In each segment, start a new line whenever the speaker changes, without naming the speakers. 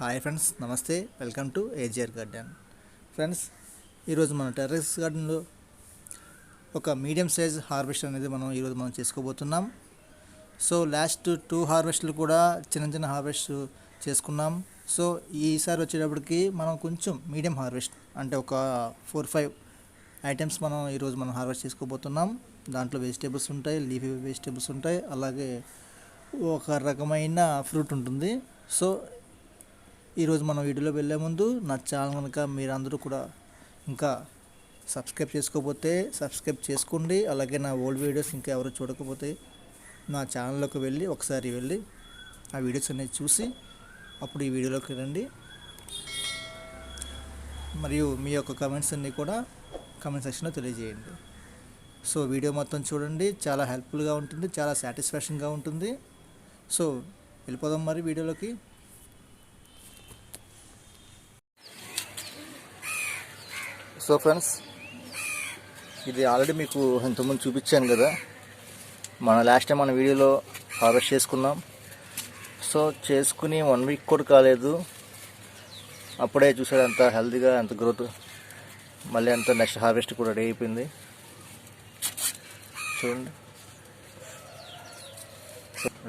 Hi friends, నమస్తే. Welcome to AGR garden. Friends, ఈరోజు మన టెర్రస్ గార్డెన్లో ఒక మీడియం సైజ్ హార్వెస్ట్ అనేది ఈరోజు మనం చేసుకోబోతున్నాం. సో లాస్ట్ 2 హార్వెస్ట్లు కూడా చిన్న చిన్న హార్వెస్ట్ చేసుకున్నాం. సో ఈసారి వచ్చేటప్పటికి మనం కొంచెం మీడియం హార్వెస్ట్ అంటే ఒక 4-5 ఐటమ్స్ ఈరోజు హార్వెస్ట్ చేసుకోబోతున్నాం. దాంట్లో వెజిటేబుల్స్ ఉంటాయి, లీఫీ వెజిటేబుల్స్ ఉంటాయి, అలాగే ఒక రకమైన ఫ్రూట్ ఉంటుంది. సో ఈరోజు మనం వీడియోలో వెళ్ళే ముందు నా ఛానల్ కనుక మీరందరూ కూడా ఇంకా సబ్స్క్రైబ్ చేసుకోకపోతే సబ్స్క్రైబ్ చేసుకోండి. అలాగే నా ఓల్డ్ వీడియోస్ ఇంకా ఎవరు చూడకపోతే నా ఛానల్లోకి ఒకసారి వెళ్ళి ఆ వీడియోస్ అనేది చూసి అప్పుడు ఈ వీడియోలోకి రండి. మరియు మీ యొక్క కమెంట్స్ అన్నీ కూడా కమెంట్ సెక్షన్లో తెలియజేయండి. సో వీడియో మొత్తం చూడండి, చాలా హెల్ప్ఫుల్గా ఉంటుంది, చాలా సాటిస్ఫాక్షన్గా ఉంటుంది. సో వెళ్ళిపోదాం మరి వీడియోలోకి. సో ఫ్రెండ్స్, ఇది ఆల్రెడీ మీకు ఇంతకుముందు చూపించాను కదా, లాస్ట్ టైం మన వీడియోలో హార్వెస్ట్ చేసుకున్నాం. సో చేసుకుని 1 వీక్ కూడా కాలేదు, అప్పుడే చూసాడు అంత హెల్తీగా, అంత గ్రోత్, మళ్ళీ అంత నెక్స్ట్ హార్వెస్ట్ కూడా రెడీ అయిపోయింది. చూడండి,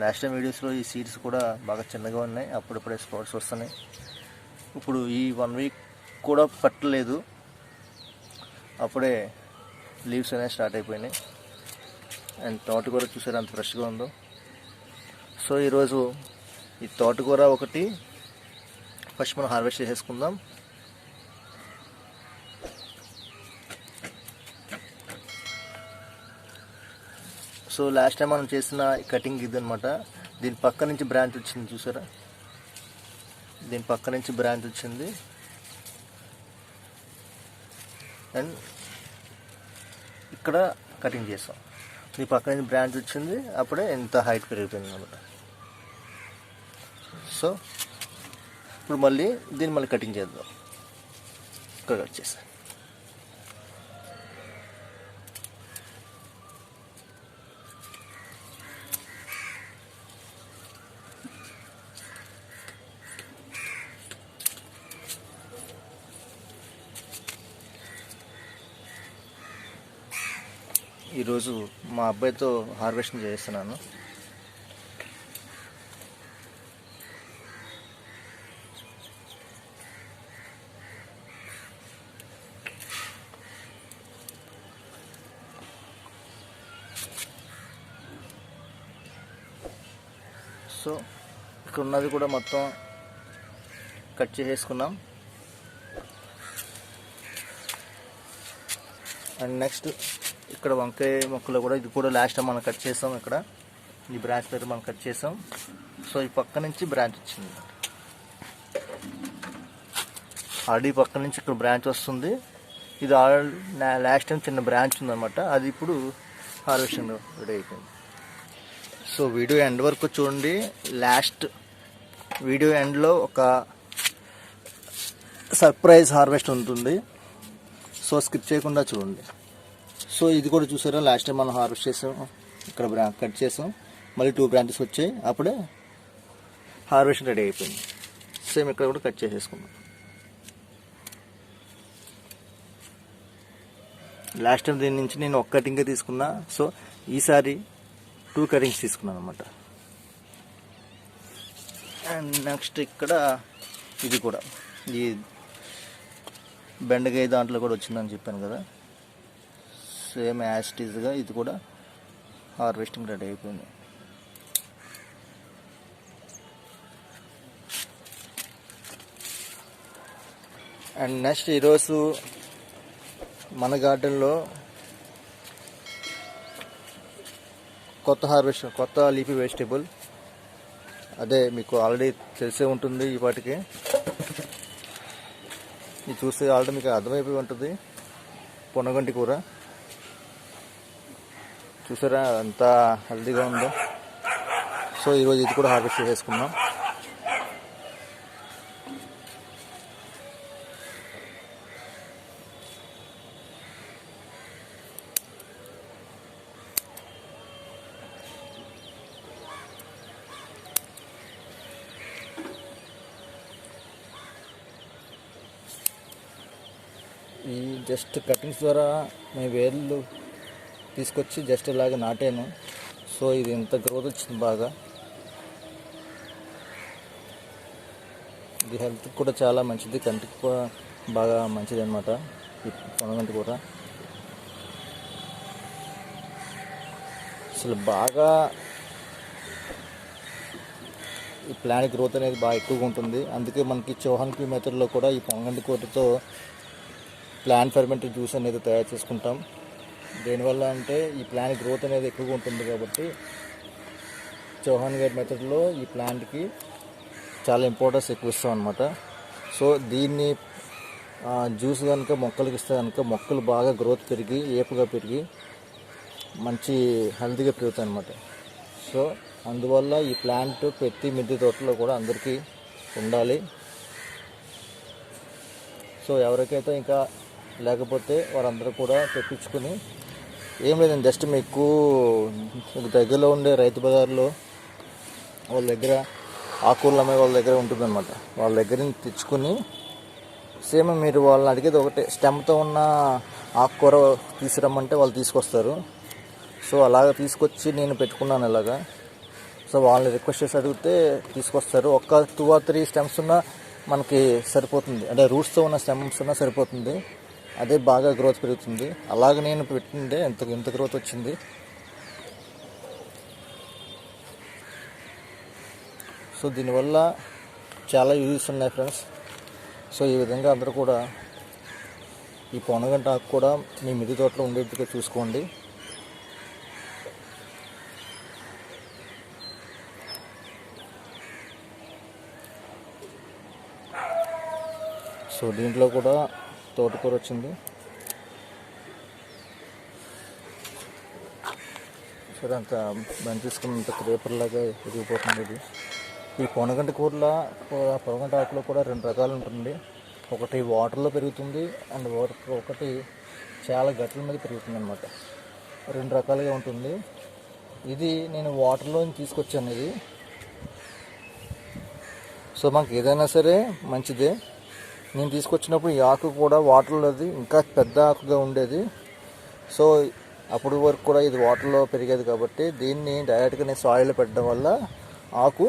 లాస్ట్ టైం వీడియోస్లో ఈ సీడ్స్ కూడా బాగా చిన్నగా ఉన్నాయి, అప్పుడప్పుడే స్పాట్స్ వస్తున్నాయి. ఇప్పుడు ఈ 1 వీక్ కూడా పట్టలేదు, అప్పుడే లీవ్స్ అనేవి స్టార్ట్ అయిపోయినాయి. అండ్ తోటకూర చూసారు అంత ఫ్రెష్గా ఉందో. సో ఈరోజు ఈ తోటకూర ఒకటి ఫస్ట్ మనం హార్వెస్ట్ చేసేసుకుందాం. సో లాస్ట్ టైం మనం చేసిన కటింగ్ ఇది అనమాట. దీని పక్క నుంచి బ్రాంచ్ వచ్చింది చూసారా, దీని పక్క నుంచి బ్రాంచ్ వచ్చింది. అండ్ ఇక్కడ కటింగ్ చేసాం, ఈ పక్క నుంచి బ్రాంచ్ వచ్చింది, అప్పుడే ఎంత హైట్ పెరిగిపోయింది అనమాట. సో ఇప్పుడు దీన్ని కటింగ్ చేద్దాం. ఇక్కడ కట్ చేసాం. ఈరోజు మా అబ్బాయితో హార్వెస్టింగ్ చేస్తున్నాను. సో ఇక్కడ ఉన్నది కూడా మొత్తం కట్ చేసేసుకున్నాం. అండ్ నెక్స్ట్ ఇక్కడ వంకాయ మొక్కలు కూడా, ఇది కూడా లాస్ట్ టైం మనం కట్ చేసాం. ఇక్కడ ఈ బ్రాంచ్ దగ్గర మనం కట్ చేసాం. సో ఈ పక్క నుంచి బ్రాంచ్ వచ్చింది, ఆల్రెడీ పక్క నుంచి ఇక్కడ బ్రాంచ్ వస్తుంది. ఇది లాస్ట్ టైం చిన్న బ్రాంచ్ ఉందన్నమాట, అది ఇప్పుడు హార్వెస్టింగ్ రెడీ అయిపోయింది. సో వీడియో ఎండ్ వరకు చూడండి. లాస్ట్ వీడియో ఎండ్లో ఒక సర్ప్రైజ్ హార్వెస్ట్ ఉంటుంది, సో స్కిప్ చేయకుండా చూడండి. సో ఇది కూడా చూసారా, లాస్ట్ టైం మనం హార్వెస్ట్ చేసాం, ఇక్కడ కట్ చేసాం, మళ్ళీ 2 బ్రాంచెస్ వచ్చాయి, అప్పుడే హార్వెస్ట్ రెడీ అయిపోయింది. సేమ్ ఇక్కడ కూడా కట్ చేసేసుకున్నాం. లాస్ట్ టైం దీని నుంచి నేను 1 కటింగే తీసుకున్నా, సో ఈసారి 2 కటింగ్స్ తీసుకున్నాను అనమాట. అండ్ నెక్స్ట్ ఇక్కడ ఇది కూడా, ఈ బెండకాయ దాంట్లో కూడా వచ్చిందని చెప్పాను కదా, సేమ్ యాస్టీజ్గా ఇది కూడా హార్వెస్టింగ్ రెడీ అయిపోయింది. అండ్ నెక్స్ట్ ఈరోజు మన గార్డెన్లో కొత్త లీఫీ వెజిటేబుల్, అదే మీకు ఆల్రెడీ తెలిసే ఉంటుంది ఈ పాటికి, ఇది చూస్తే ఆల్రెడీ మీకు అర్థమైపోయి ఉంటుంది, పొనగంటి కూర. చూసారా ఎంత హెల్తీగా ఉందో. సో ఈరోజు ఇది కూడా హార్వెస్ట్ చేసుకున్నాం. ఈ జస్ట్ కటింగ్స్ ద్వారా మీ వేర్లు తీసుకొచ్చి జస్ట్ ఇలాగ నాటాను. సో ఇది ఎంత గ్రోత్ వచ్చింది బాగా. ఇది హెల్త్ కూడా చాలా మంచిది, కంటికి కూడా బాగా మంచిది అనమాట ఈ పొనగంటి కూర. అసలు బాగా ఈ ప్లాంట్ గ్రోత్ అనేది బాగా ఎక్కువగా ఉంటుంది. అందుకే మనకి చౌహాన్ క్యూ మెథడ్లో కూడా ఈ పొనగంటి కూరతో ప్లాంట్ ఫెర్మెంటెడ్ జ్యూస్ అనేది తయారు చేసుకుంటాం. దేనివల్ల అంటే ఈ ప్లాంట్ గ్రోత్ అనేది ఎక్కువగా ఉంటుంది కాబట్టి చౌహాన్ గారి మెథడ్లో ఈ ప్లాంట్కి చాలా ఇంపార్టెన్స్ ఎక్కువ ఇస్తాం అనమాట. సో దీన్ని జ్యూస్ కనుక మొక్కలకి ఇస్తే కనుక మొక్కలు బాగా గ్రోత్ పెరిగి ఏపుగా పెరిగి మంచి హెల్తీగా పెరుగుతాయి అనమాట. సో అందువల్ల ఈ ప్లాంట్ ప్రతి మిద్దె తోటలో కూడా అందరికీ ఉండాలి. సో ఎవరికైతే ఇంకా లేకపోతే వారందరూ కూడా తెప్పించుకుని, ఏం లేదండి, జస్ట్ మీకు దగ్గరలో ఉండే రైతు బజార్లో వాళ్ళ దగ్గర ఆకుకూరలు అమ్మే వాళ్ళ దగ్గర ఉంటుందన్నమాట. వాళ్ళ దగ్గర నుంచి తెచ్చుకుని సేమ్ మీరు వాళ్ళని అడిగేది ఒకటే, స్టెమ్తో ఉన్న ఆకుకూర తీసుకురమ్మంటే వాళ్ళు తీసుకొస్తారు. సో అలాగ తీసుకొచ్చి నేను పెట్టుకున్నాను ఇలాగా. సో వాళ్ళని రిక్వెస్ట్ చేసి అడిగితే తీసుకొస్తారు. ఒక 2 or 3 స్టెమ్స్ ఉన్నా మనకి సరిపోతుంది, అంటే రూట్స్తో ఉన్న స్టెమ్స్ ఉన్నా సరిపోతుంది. అదే బాగా గ్రోత్ పెరుగుతుంది. అలాగ నేను పెట్టిందే ఎంత గ్రోత్ వచ్చింది. సో దీనివల్ల చాలా యూజెస్ ఉన్నాయి ఫ్రెండ్స్. సో ఈ విధంగా అందరూ కూడా ఈ పొనగంటి ఆకు కూడా మీ మిద్దె తోటలో ఉండేట్టుగా చూసుకోండి. సో దీంట్లో కూడా తోటకూర వచ్చింది. సరే అంత బంద్ తీసుకున్నంత క్రేపర్లాగా ఎదిగిపోతుంది ఇది. ఈ పొనగంటి పొనగంటి ఆకులో కూడా 2 రకాలు ఉంటుంది. ఒకటి వాటర్లో పెరుగుతుంది అండ్ ఒకటి చాలా గట్ల మీద పెరుగుతుంది అనమాట. 2 రకాలుగా ఉంటుంది. ఇది నేను వాటర్లో తీసుకొచ్చాను ఇది. సో మాకు ఏదైనా సరే మంచిదే. నేను తీసుకొచ్చినప్పుడు ఈ ఆకు కూడా వాటర్లో ఇంకా పెద్ద ఆకుగా ఉండేది. సో అప్పుడు వరకు కూడా ఇది వాటర్లో పెరిగేది కాబట్టి దీన్ని డైరెక్ట్గా నేను సాయిల్లో పెట్టడం వల్ల ఆకు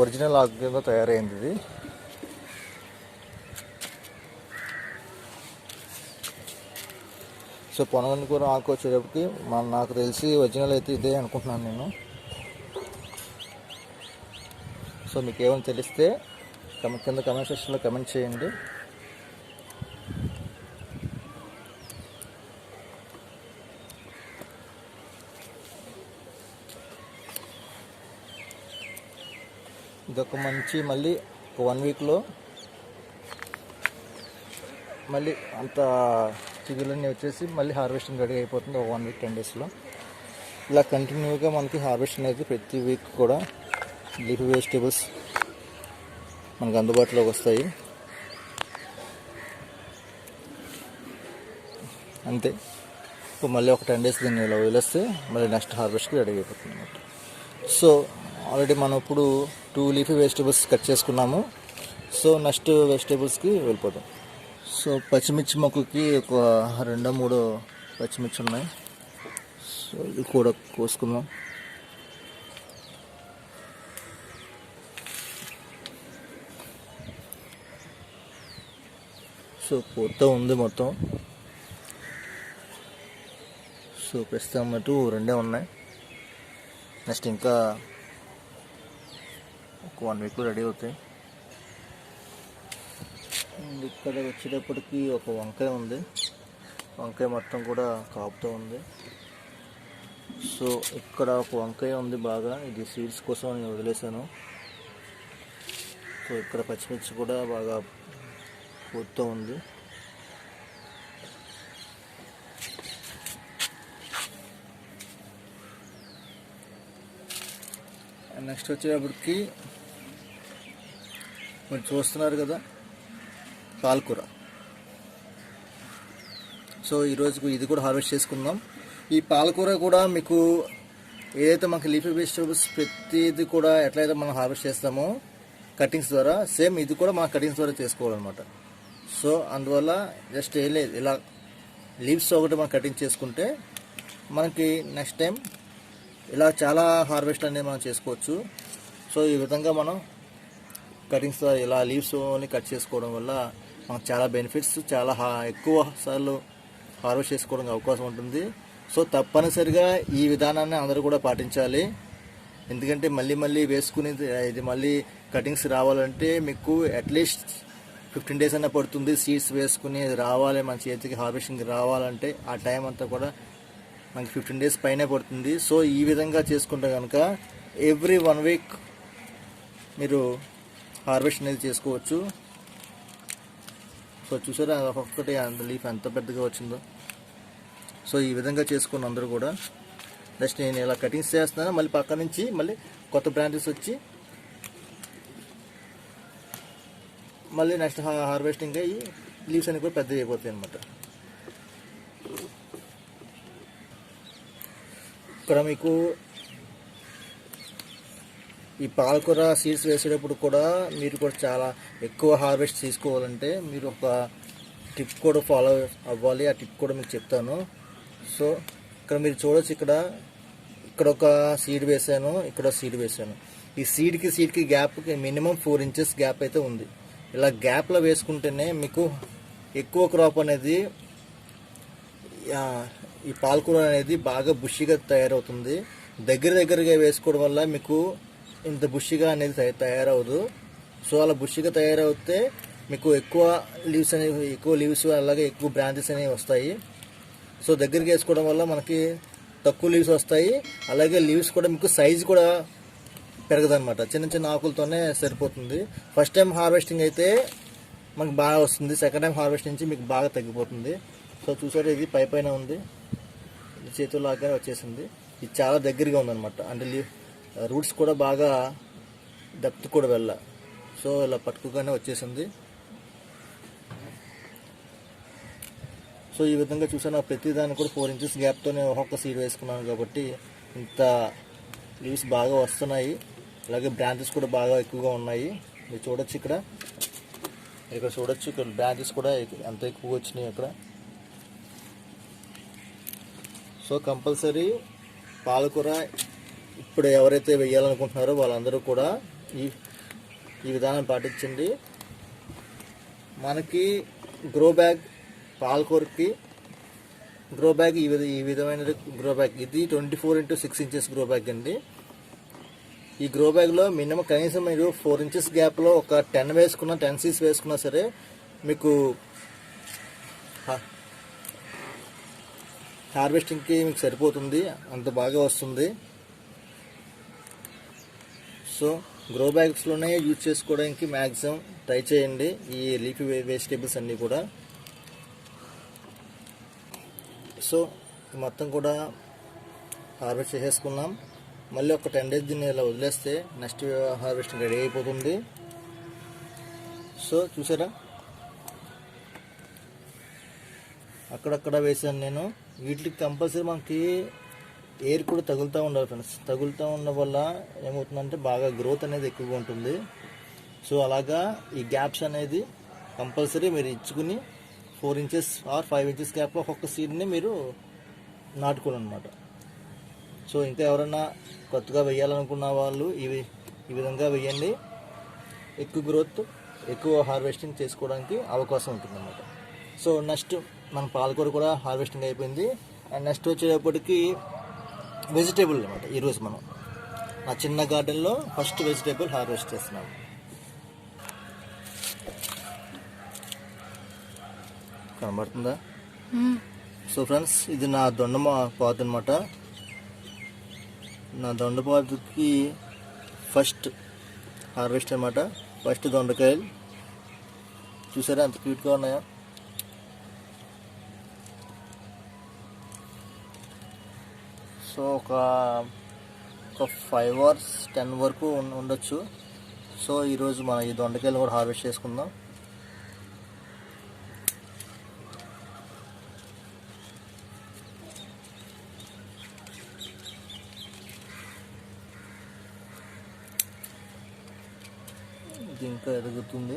ఒరిజినల్ ఆకు కింద తయారైంది ఇది. సో పొనగంటి కూర ఆకు వచ్చేటప్పటికి నాకు తెలిసి ఒరిజినల్ అయితే ఇదే అనుకుంటున్నాను నేను. సో మీకు ఏమైనా తెలిస్తే కింద కమెంట్ సెక్షన్లో కమెంట్ చేయండి. ఇదొక మంచి మళ్ళీ 1 వీక్లో మళ్ళీ అంత చిగులన్నీ వచ్చేసి మళ్ళీ హార్వెస్టింగ్ రెడీ అయిపోతుంది. 1 వీక్ 10 డేస్లో ఇలా కంటిన్యూగా మనకి హార్వెస్ట్ అనేది ప్రతి వీక్ కూడా లీఫీ వెజిటేబుల్స్ మనకు అందుబాటులోకి వస్తాయి. అంతే. ఇప్పుడు మళ్ళీ ఒక 10 డేస్ దీన్ని ఇలా వదిలేస్తే మళ్ళీ నెక్స్ట్ హార్వెస్ట్కి రెడీ అయిపోతుంది అన్నమాట. సో ఆల్రెడీ మనం ఇప్పుడు 2 లీఫీ వెజిటేబుల్స్ కట్ చేసుకున్నాము. సో నెక్స్ట్ వెజిటేబుల్స్కి వెళ్ళిపోతాం. సో పచ్చిమిర్చి మొక్కకి ఒక 2-3 పచ్చిమిర్చి ఉన్నాయి. సో ఇవి కూడా కోసుకుందాం. సో పూర్తి ఉంది మొత్తం. సో ప్రస్తుతం అన్నట్టు 2 ఉన్నాయి. నెక్స్ట్ ఇంకా ఒక 1 వీక్లో రెడీ అవుతాయి. ఇక్కడ వచ్చేటప్పటికి ఒక వంకాయ ఉంది. వంకాయ మొత్తం కూడా కాపుతూ ఉంది. సో ఇక్కడ ఒక వంకాయ ఉంది బాగా, ఇది సీడ్స్ కోసం నేను వదిలేసాను. సో ఇక్కడ పచ్చిమిర్చి కూడా బాగా పూర్తి ఉంది. నెక్స్ట్ వచ్చేటప్పటికి మీరు చూస్తున్నారు కదా పాలకూర. సో ఈరోజు ఇది కూడా హార్వెస్ట్ చేసుకుందాం. ఈ పాలకూర కూడా మీకు ఏదైతే మనకి లీఫీ వెజిటేబుల్స్ ప్రతిది కూడా ఎట్లయితే మనం హార్వెస్ట్ చేస్తామో కటింగ్స్ ద్వారా, సేమ్ ఇది కూడా మన కటింగ్స్ ద్వారా చేసుకోవాలన్నమాట. సో అందువల్ల జస్ట్ ఏం లేదు, ఇలా లీవ్స్ ఒకటి మనం కటింగ్ చేసుకుంటే మనకి నెక్స్ట్ టైం ఇలా చాలా హార్వెస్ట్ అనేది మనం చేసుకోవచ్చు. సో ఈ విధంగా మనం కటింగ్స్ ఇలా లీవ్స్ కట్ చేసుకోవడం వల్ల మనకు చాలా బెనిఫిట్స్, చాలా ఎక్కువ సార్లు హార్వెస్ట్ చేసుకోవడానికి అవకాశం ఉంటుంది. సో తప్పనిసరిగా ఈ విధానాన్ని అందరూ కూడా పాటించాలి. ఎందుకంటే మళ్ళీ మళ్ళీ వేసుకుని ఇది మళ్ళీ కటింగ్స్ రావాలంటే మీకు అట్లీస్ట్ 15 days అయినా పడుతుంది. సీడ్స్ వేసుకుని రావాలి, మన చేతికి హార్వెస్టింగ్ రావాలంటే ఆ టైం అంతా కూడా మనకి 15 days పైనే పడుతుంది. సో ఈ విధంగా చేసుకుంటే కనుక ఎవ్రీ 1 week మీరు హార్వెస్ట్ అనేది చేసుకోవచ్చు. సో చూసారా ఒక్కొక్కటి లీఫ్ ఎంత పెద్దగా వచ్చిందో. సో ఈ విధంగా చేసుకుని అందరూ కూడా నెక్స్ట్ నేను ఇలా కటింగ్స్ చేస్తున్నాను, మళ్ళీ పక్క నుంచి మళ్ళీ కొత్త బ్రాంచెస్ వచ్చి మళ్ళీ నెక్స్ట్ హార్వెస్టింగ్ అయ్యి లీవ్స్ అన్ని కూడా పెద్దగా అయిపోతాయి అన్నమాట. ఇక్కడ మీకు ఈ పాలకూర సీడ్స్ వేసేటప్పుడు కూడా మీరు కూడా చాలా ఎక్కువ హార్వెస్ట్ తీసుకోవాలంటే మీరు ఒక టిప్ కూడా ఫాలో అవ్వాలి. ఆ టిప్ కూడా మీకు చెప్తాను. సో ఇక్కడ మీరు చూడొచ్చు, ఇక్కడ ఒక సీడ్ వేసాను, ఇక్కడ సీడ్ వేసాను. ఈ సీడ్కి గ్యాప్కి మినిమం 4 inches గ్యాప్ అయితే ఉంది. ఇలా గ్యాప్లో వేసుకుంటేనే మీకు ఎక్కువ క్రాప్ అనేది, ఈ పాలకూర అనేది బాగా బుషిగా తయారవుతుంది. దగ్గరగా వేసుకోవడం వల్ల మీకు ఇంత బుషిగా అనేది తయారవదు. సో అలా బుషిగా తయారవుతే మీకు ఎక్కువ లీవ్స్ అలాగే ఎక్కువ బ్రాంచెస్ అనేవి వస్తాయి. సో దగ్గరికి వేసుకోవడం వల్ల మనకి తక్కువ లీవ్స్ వస్తాయి, అలాగే లీవ్స్ కూడా మీకు సైజు కూడా పెరగదన్నమాట. చిన్న ఆకులతోనే సరిపోతుంది. ఫస్ట్ టైం హార్వెస్టింగ్ అయితే మనకు బాగా వస్తుంది, సెకండ్ టైం హార్వెస్టింగ్ నుంచి మీకు బాగా తగ్గిపోతుంది. సో చూసారు, ఇది పైన ఉంది, చేతులు లాగానే వచ్చేసింది. ఇది చాలా దగ్గరగా ఉందన్నమాట. అంటే రూట్స్ కూడా బాగా డెప్త్ కూడా సో ఇలా పట్టుకోగానే వచ్చేసింది. సో ఈ విధంగా చూసాను, ప్రతి దాన్ని కూడా 4 inches గ్యాప్తోనే ఒక్కొక్క సీడ్ వేసుకున్నాను కాబట్టి ఇంత లీవ్స్ బాగా వస్తున్నాయి. అలాగే బ్రాంచెస్ కూడా బాగా ఎక్కువగా ఉన్నాయి. మీరు చూడొచ్చు, ఇక్కడ చూడొచ్చు, ఇక్కడ బ్రాంచెస్ కూడా ఎంత ఎక్కువగా వచ్చినాయి అక్కడ. సో కంపల్సరీ పాలకూర ఇప్పుడు ఎవరైతే వేయాలనుకుంటున్నారో వాళ్ళందరూ కూడా ఈ విధానం పాటించండి. మనకి గ్రో బ్యాగ్, పాలకూరకి గ్రో బ్యాగ్ ఈ విధమైన గ్రో బ్యాగ్, ఇది 24 into 6 inches గ్రో బ్యాగ్ అండి. ఈ గ్రో బ్యాగ్లో మినిమం కనీసం మీరు 4 inches గ్యాప్లో ఒక 10 seeds వేసుకున్నా సరే మీకు హార్వెస్టింగ్కి మీకు సరిపోతుంది, అంత బాగా వస్తుంది. సో గ్రో బ్యాగ్స్లోనే యూజ్ చేసుకోవడానికి మ్యాక్సిమం ట్రై చేయండి ఈ లీఫీ వెజిటేబుల్స్ అన్నీ కూడా. సో మొత్తం కూడా హార్వెస్ట్ చేసేసుకున్నాం. మళ్ళీ ఒక 10 days దీన్ని ఇలా వదిలేస్తే నెక్స్ట్ హార్వెస్టింగ్ రెడీ అయిపోతుంది. సో చూసారా, అక్కడక్కడ వేసాను నేను. వీటికి కంపల్సరీ మనకి ఎయిర్ కూడా తగులుతూ ఉండాలి ఫ్రెండ్స్. తగులుతూ ఉండడం వల్ల ఏమవుతుందంటే బాగా గ్రోత్ అనేది ఎక్కువగా ఉంటుంది. సో అలాగా ఈ గ్యాప్స్ అనేది కంపల్సరీ మీరు ఇచ్చుకుని 4 inches or 5 inches గ్యాప్లో ఒక్కొక్క సీడ్ని మీరు నాటుకోండి అనమాట. సో ఇంకా ఎవరైనా కొత్తగా వేయాలనుకున్న వాళ్ళు ఈ విధంగా వేయండి. ఎక్కువ గ్రోత్, ఎక్కువ హార్వెస్టింగ్ చేసుకోవడానికి అవకాశం ఉంటుందన్నమాట. సో నెక్స్ట్ మన పాలకూర కూడా హార్వెస్టింగ్ అయిపోయింది. అండ్ నెక్స్ట్ వచ్చేటప్పటికి వెజిటేబుల్ అనమాట. ఈరోజు మనం నా చిన్న గార్డెన్లో ఫస్ట్ వెజిటేబుల్ హార్వెస్ట్ చేస్తున్నాము. కనబడుతుందా? సో ఫ్రెండ్స్, ఇది నా పాదు అనమాట. నా దొండపాదుకి ఫస్ట్ హార్వెస్ట్ అనమాట. ఫస్ట్ దొండకాయలు చూసారా ఎంత క్యూట్గా ఉన్నాయో. సో ఒక 5 or 10 వరకు ఉండొచ్చు. సో ఈరోజు మనం ఈ దొండకాయలు కూడా హార్వెస్ట్ చేసుకుందాం. ఇది ఇంకా ఎదుగుతుంది.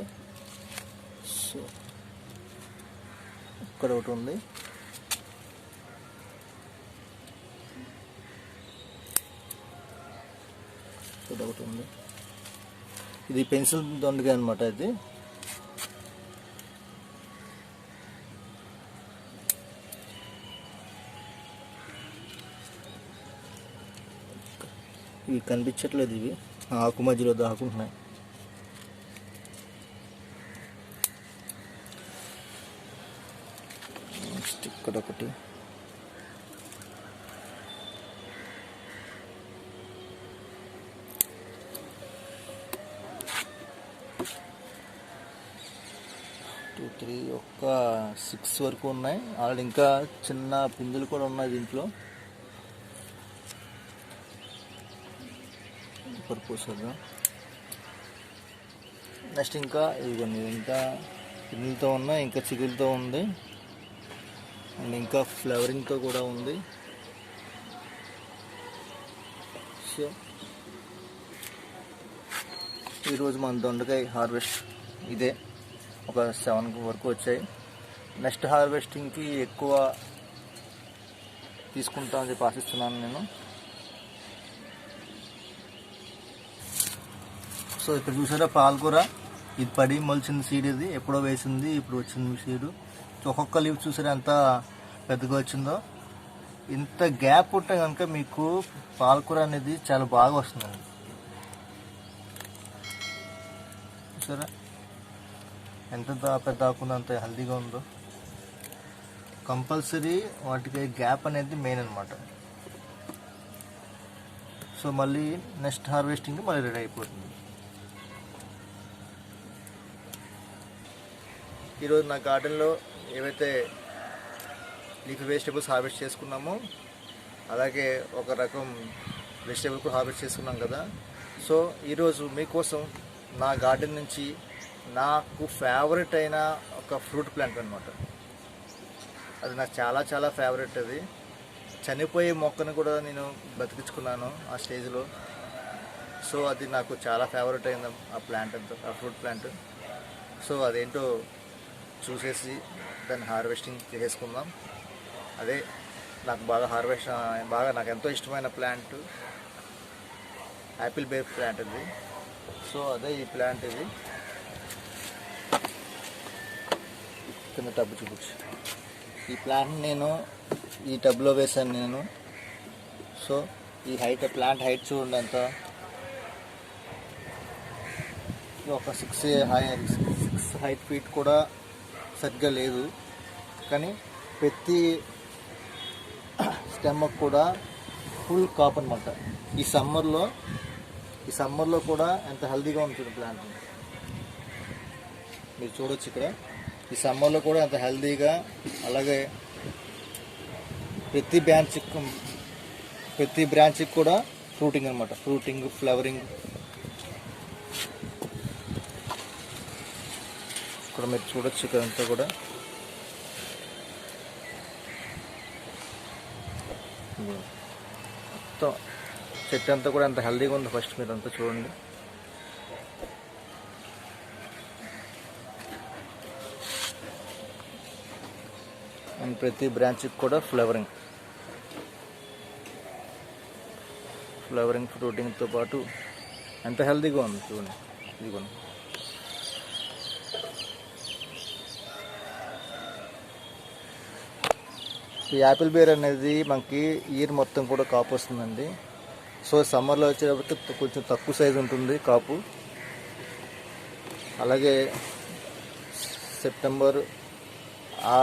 సో ఇక్కడ ఒకటి ఉంది, ఇక్కడ ఒకటి ఉంది. ఇది పెన్సిల్ దొండకాయ అనమాట. ఇది ఇవి కనిపించట్లేదు, ఇవి ఆకు మధ్యలో దాక్కుంటున్నాయి. నెక్స్ట్ ఇక్కడ ఒకటి, టూ త్రీ ఒక 6 వరకు ఉన్నాయి. ఆల్రెడీ ఇంకా చిన్న పిందులు కూడా ఉన్నాయి దీంట్లో. పర్పస్గా నెక్స్ట్ ఇంకా ఇదిగోండి, ఇంకా పిందులతో ఉన్నాయి, ఇంకా చిగురులతో ఉంది, అండ్ ఇంకా ఫ్లవరింగ్తో కూడా ఉంది. సో ఈరోజు మన దొండకాయ హార్వెస్ట్ ఇదే, ఒక 7 వరకు వచ్చాయి. నెక్స్ట్ హార్వెస్టింగ్కి ఎక్కువ తీసుకుంటామని చెప్పి ఆశిస్తున్నాను నేను. సో ఇక్కడ చూసారా పాలకూర, ఇది పడి మొలిచిన సీడ్, ఇది ఎప్పుడో వేసింది, ఇప్పుడు వచ్చింది సీడు. ఒక్కొక్క లీవ్ చూసారా ఎంత పెద్దగా వచ్చిందో. ఇంత గ్యాప్ ఉంటే కనుక మీకు పాలకూర అనేది చాలా బాగా వస్తుంది. చూసారా ఎంత పెద్ద ఆకుండా అంత హెల్తీగా ఉందో. కంపల్సరీ వాటికి గ్యాప్ అనేది మెయిన్ అనమాట. సో మళ్ళీ నెక్స్ట్ హార్వెస్టింగ్ మళ్ళీ రెడీ అయిపోతుంది. ఈరోజు నా గార్డెన్లో ఏవైతే లీఫీ వెజిటేబుల్స్ హార్వెస్ట్ చేసుకున్నామో, అలాగే ఒక రకం వెజిటేబుల్ కూడా హార్వెస్ట్ చేసుకున్నాం కదా. సో ఈరోజు మీకోసం నా గార్డెన్ నుంచి నాకు ఫేవరెట్ అయిన ఒక ఫ్రూట్ ప్లాంట్ అనమాట. అది నాకు చాలా చాలా ఫేవరెట్. అది చనిపోయే మొక్కను కూడా నేను బతికించుకున్నాను ఆ స్టేజ్లో. సో అది నాకు చాలా ఫేవరెట్ అయింది ఆ ప్లాంట్ అంతా, ఆ ఫ్రూట్ ప్లాంట్. సో అదేంటో చూసేసి దాన్ని హార్వెస్టింగ్ చేసుకుందాం. అదే నాకు బాగా నాకు ఎంతో ఇష్టమైన ప్లాంట్ యాపిల్ బేర్ ప్లాంట్ ఇది. సో అదే ఈ ప్లాంట్. ఇది కింద టబ్ చూపించు. ఈ ప్లాంట్ నేను ఈ టబ్లో వేసాను నేను. సో ఈ ప్లాంట్ హైట్ చూడండి ఎంత, ఒక 6 హైట్ ఫీట్ కూడా సరిగ్గా లేదు. కానీ ప్రతి స్టెమ్కి కూడా ఫుల్ కాప్ అనమాట. ఈ సమ్మర్లో కూడా ఎంత హెల్తీగా ఉంటుంది ప్లాంట్ మీరు చూడొచ్చు ఇక్కడ. ఈ సమ్మర్లో కూడా ఎంత హెల్తీగా, అలాగే ప్రతి బ్రాంచ్కి కూడా ఫ్రూటింగ్ అనమాట. Fruiting, flowering. ఇక్కడ మీరు చూడొచ్చు ఇక్కడ అంతా కూడా. మొత్తం చెట్టు అంతా కూడా ఎంత హెల్తీగా ఉందో ఫస్ట్ మీరు అంతా చూడండి. అండ్ ప్రతి బ్రాంచ్కి కూడా ఫ్లవరింగ్, ఫ్రూటింగ్తో పాటు ఎంత హెల్తీగా ఉంది చూడండి. ఇదిగోండి. ఈ యాపిల్ బేర్ అనేది మనకి ఇయర్ మొత్తం కూడా కాపు వస్తుందండి. సో సమ్మర్లో వచ్చేటప్పటికి కొంచెం తక్కువ సైజు ఉంటుంది కాపు. అలాగే సెప్టెంబర్ ఆ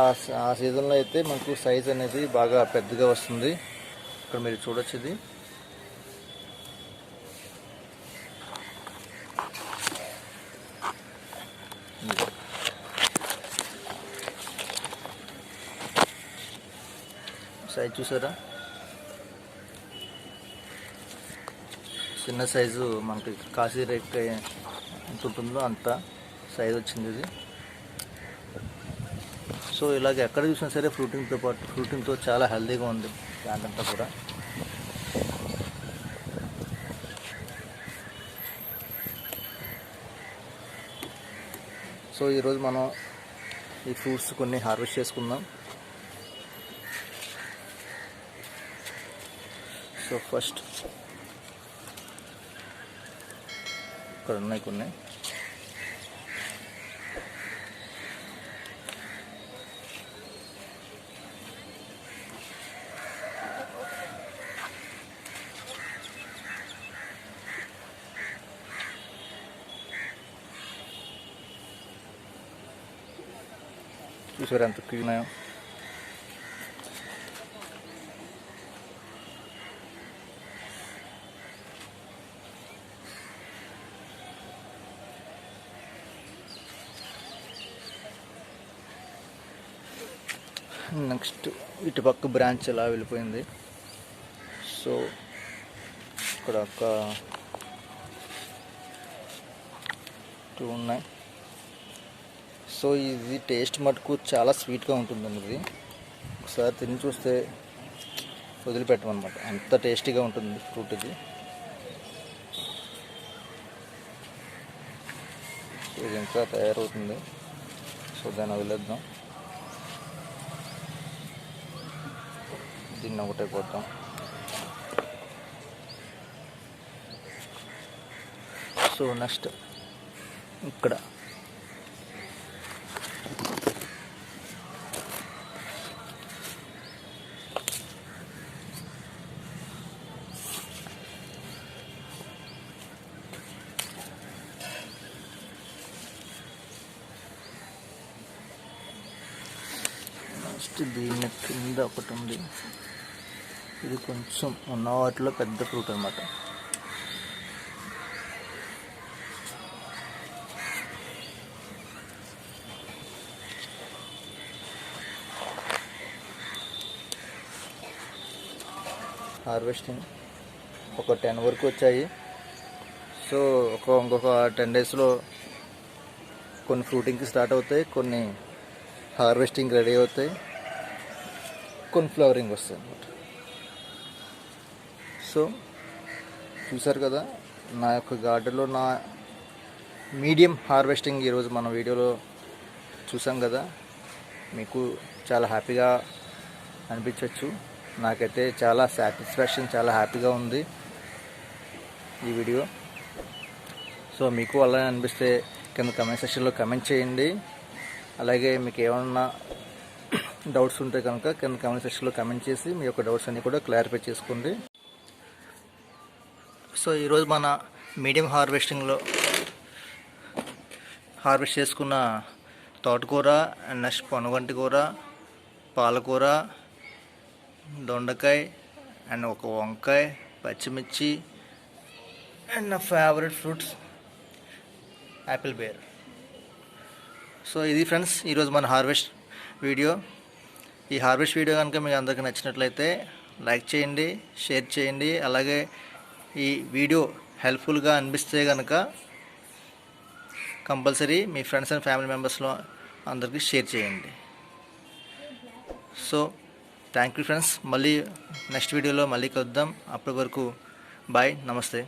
సీజన్లో అయితే మనకు సైజ్ అనేది బాగా పెద్దగా వస్తుంది. ఇక్కడ మీరు చూడొచ్చు. ఇది సైజ్ చూసారా, చిన్న సైజు మనకి కాశీ రేట్ ఎంత ఉంటుందో అంత సైజ్ వచ్చింది ఇది. సో ఇలాగ ఎక్కడ చూసినా సరే ఫ్రూటింగ్తో చాలా హెల్తీగా ఉంది ప్లాంట్ అంతా కూడా. సో ఈరోజు మనం ఈ ఫ్రూట్స్ కొన్ని హార్వెస్ట్ చేసుకుందాం. సో ఫస్ట్ ఇక్కడ ఉన్నాయి కొన్ని. చూసారు ఎంత క్లీన్. నెక్స్ట్ ఇటుపక్క బ్రాంచ్ ఎలా వెళ్ళిపోయింది. సో ఇక్కడ ఒక 2 ఉన్నాయి. సో ఇది టేస్ట్ మటుకు చాలా స్వీట్గా ఉంటుందండి. ఇది ఒకసారి తిని చూస్తే వదిలిపెట్టమన్నమాట, అంత టేస్టీగా ఉంటుంది ఫ్రూట్ ఇది. ఇది ఇంకా తయారవుతుంది. సో దాన్ని వదిలేద్దాం. దీన్ని ఒకటే కొద్దాం. సో నెక్స్ట్ ఇక్కడ నెక్స్ట్ దీని కింద ఒకటి ఉంది. ఇది కొంచెం ఉన్న వాటిలో పెద్ద ఫ్రూట్ అన్నమాట. హార్వెస్టింగ్ ఒక 10 వరకు వచ్చాయి. సో ఇంకొక 10 డేస్లో కొన్ని ఫ్రూటింగ్కి స్టార్ట్ అవుతాయి, కొన్ని హార్వెస్టింగ్ రెడీ అవుతాయి, కొన్ని ఫ్లవరింగ్ వస్తాయి అన్నమాట. సో చూసారు కదా నా యొక్క గార్డెన్లో నా మీడియం హార్వెస్టింగ్ ఈరోజు మన వీడియోలో చూసాం కదా. మీకు చాలా హ్యాపీగా అనిపించవచ్చు. నాకైతే చాలా సాటిస్ఫాక్షన్, చాలా హ్యాపీగా ఉంది ఈ వీడియో. సో మీకు అలానే అనిపిస్తే కింద కమెంట్ సెక్షన్లో కమెంట్ చేయండి. అలాగే మీకు ఏమన్నా డౌట్స్ ఉంటే కనుక కింద కమెంట్ సెక్షన్లో కమెంట్ చేసి మీ యొక్క డౌట్స్ అన్నీ కూడా క్లారిఫై చేసుకోండి. సో ఈరోజు మన మీడియం హార్వెస్టింగ్లో హార్వెస్ట్ చేసుకున్న తోటకూర, నెక్స్ట్ పొనగంటి కూర, పాలకూర, దొండకాయ అండ్ ఒక వంకాయ, పచ్చిమిర్చి అండ్ నా favourite fruits apple pear. So ఇది ఫ్రెండ్స్ ఈరోజు మన హార్వెస్ట్ వీడియో. ఈ హార్వెస్ట్ వీడియో కనుక మీకు అందరికీ నచ్చినట్లయితే లైక్ చేయండి, షేర్ చేయండి. అలాగే ఈ వీడియో హెల్ప్ఫుల్గా అనిపిస్తే కనుక కంపల్సరీ మీ ఫ్రెండ్స్ అండ్ ఫ్యామిలీ మెంబర్స్లో అందరికీ షేర్ చేయండి. So thank you friends. మళ్ళీ నెక్స్ట్ వీడియోలో మళ్ళీ కలుద్దాం. అప్పటి వరకు బాయ్, నమస్తే.